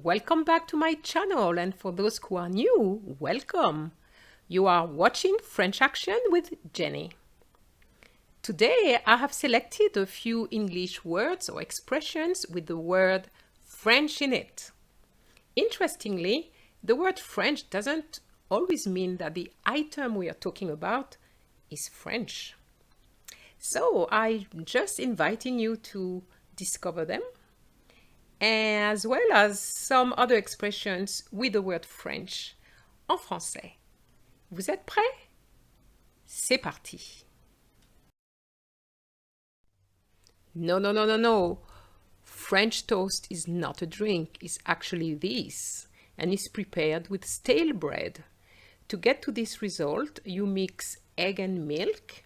Welcome back to my channel, and for those who are new, welcome. You are watching French Action with Jenny. Today I have selected a few English words or expressions with the word French in it. Interestingly, the word French doesn't always mean that the item we are talking about is French. So I'm just inviting you to discover them, as well as some other expressions with the word French en français. Vous êtes prêts? C'est parti! No. French toast is not a drink, it's actually this, and is prepared with stale bread. To get to this result, you mix egg and milk,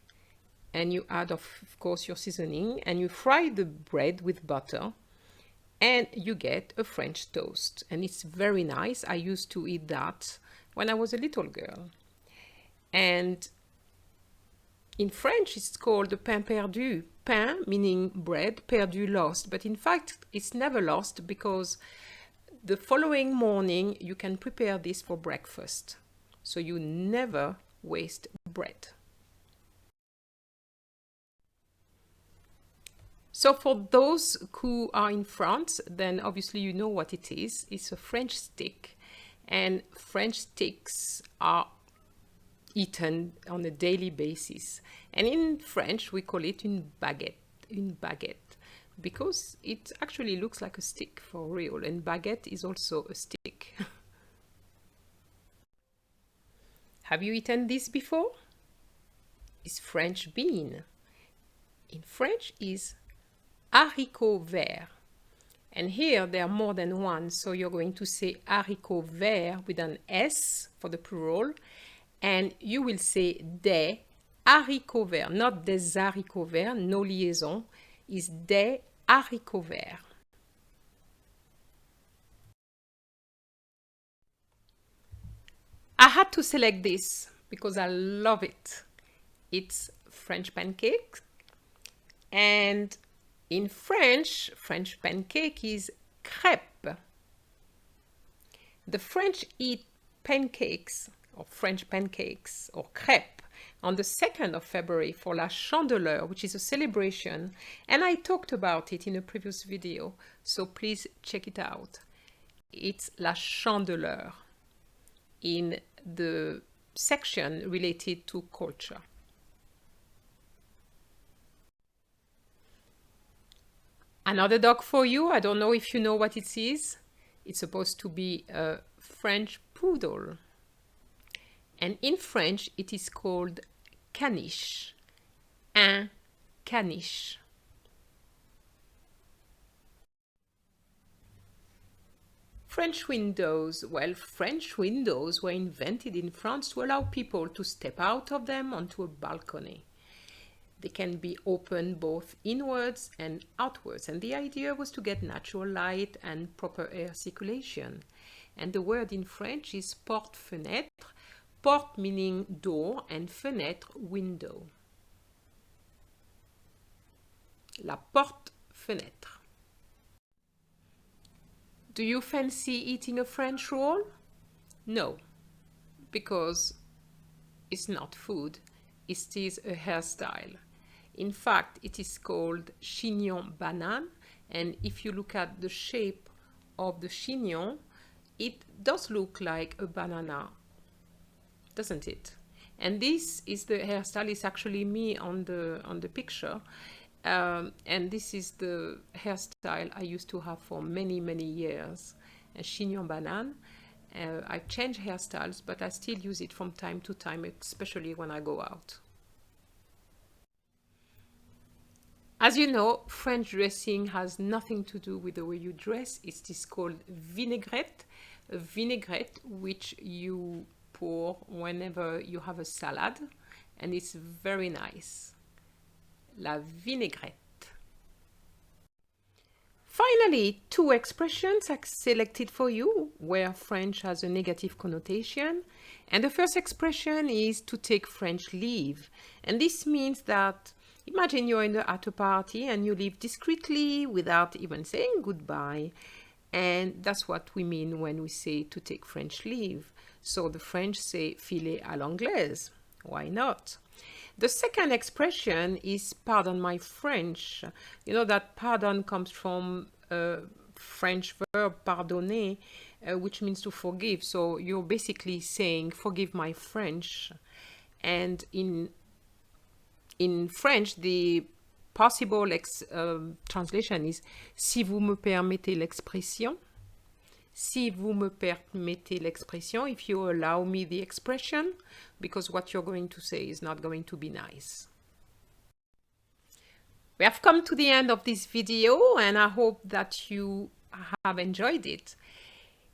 and you add, of course, your seasoning, and you fry the bread with butter, and you get a French toast. And it's very nice. I used to eat that when I was a little girl. And in French, it's called the pain perdu. Pain meaning bread, perdu lost. But in fact, it's never lost because the following morning you can prepare this for breakfast. So you never waste bread. So for those who are in France, then obviously you know what it is. It's a French stick, and French sticks are eaten on a daily basis. And in French, we call it une baguette, because it actually looks like a stick for real, and baguette is also a stick. Have you eaten this before? It's French bean. In French is haricot vert. And here there are more than one, so you're going to say haricot vert with an S for the plural, and you will say des haricots verts, not des haricots verts, no liaison, is des haricots verts. I had to select this because I love it. It's French pancake, and in French, French pancake is crêpe. The French eat pancakes, or French pancakes, or crêpe, on the 2nd of February for La Chandeleur, which is a celebration, and I talked about it in a previous video, so please check it out. It's La Chandeleur in the section related to culture. Another dog for you. I don't know if you know what it is. It's supposed to be a French poodle. And in French, it is called caniche. Un caniche. French windows. Well, French windows were invented in France to allow people to step out of them onto a balcony. They can be opened both inwards and outwards, and the idea was to get natural light and proper air circulation. And the word in French is porte-fenêtre, porte meaning door and fenêtre window. La porte-fenêtre. Do you fancy eating a French roll? No, because it's not food, it is a hairstyle. In fact, it is called chignon banane, and if you look at the shape of the chignon, it does look like a banana, doesn't it? And this is the hairstyle. It's actually me on the picture, and this is the hairstyle I used to have for many years, a chignon banane. I change hairstyles, but I still use it from time to time, especially when I go out. As you know, French dressing has nothing to do with the way you dress. It is called vinaigrette, a vinaigrette which you pour whenever you have a salad, and it's very nice. La vinaigrette. Finally, two expressions I selected for you where French has a negative connotation. And the first expression is to take French leave. And this means that imagine you're at a party and you leave discreetly without even saying goodbye. And that's what we mean when we say to take French leave. So the French say filer à l'anglaise. Why not? The second expression is pardon my French. You know that pardon comes from French verb pardonner, which means to forgive. So you're basically saying forgive my French. And in French, the possible translation is si vous me permettez l'expression. Si vous me permettez l'expression, if you allow me the expression, because what you're going to say is not going to be nice. We have come to the end of this video, and I hope that you have enjoyed it.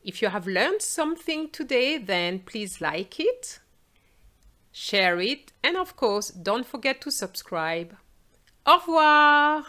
If you have learned something today, then please like it, share it, and of course, don't forget to subscribe. Au revoir!